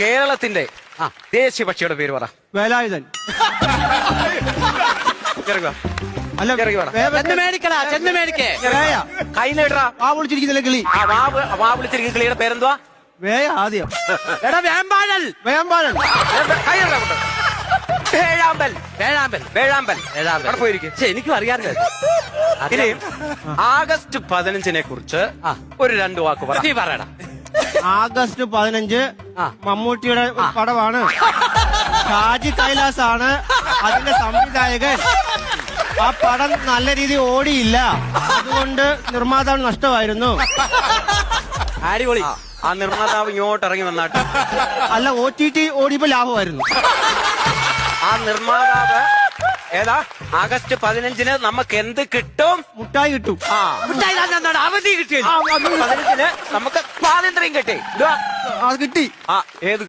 കേരളത്തിന്റെ ദേശീയ പക്ഷിയുടെ പേര് പറ. വേലായുധൻ. ഇറങ്ങുക. അല്ല, ഇറങ്ങി വേണം. ചെന്ന് മേടിക്കടാ, ചെന്ന് മേടിക്കേ. വേയ. കൈ നേടാ. ആ വിളിച്ചിരിക്കുന്നില്ല കിളി. വാ വിളിച്ചിരിക്കുന്ന കിളിയുടെ പേരെന്തുവാ? വേയ ആദ്യം. എടാ വേമ്പാഴൽ. വേമ്പാലൻ. കൈ നേടാ. വേഴാമ്പൽ. വേഴാമ്പൽ. വേഴാമ്പൽ. വേഴാമ്പൽ. അവിടെ പോയിരിക്കും. എനിക്കും അറിയാറില്ല. ഇനി ആഗസ്റ്റ് 15-നെ കുറിച്ച് ഒരു 2 വാക്ക് പറ. നീ പറയടാ. ആഗസ്റ്റ് 15 മമ്മൂട്ടിയുടെ പടമാണ്. ഷാജി കൈലാസ് ആണ് അതിന്റെ സംവിധായകൻ. ആ പടം നല്ല രീതിയിൽ ഓടിയില്ല, അതുകൊണ്ട് നിർമ്മാതാവ് നഷ്ടമായിരുന്നു. അടിപൊളി. ആ നിർമ്മാതാവ് ഇങ്ങോട്ട് ഇറങ്ങി വന്നാട്ട്. അല്ല, OTT ഓടിയപ്പോ ലാഭമായിരുന്നു. ആ നിർമ്മാതാവ് ഏതാ? ആഗസ്റ്റ് 15-ന് നമുക്ക് എന്ത് കിട്ടും? മുട്ടായി കിട്ടും. അവധി കിട്ടിയ 15-ന് നമുക്ക് സ്വാതന്ത്ര്യം കിട്ടി. അത് കിട്ടി. ഏത്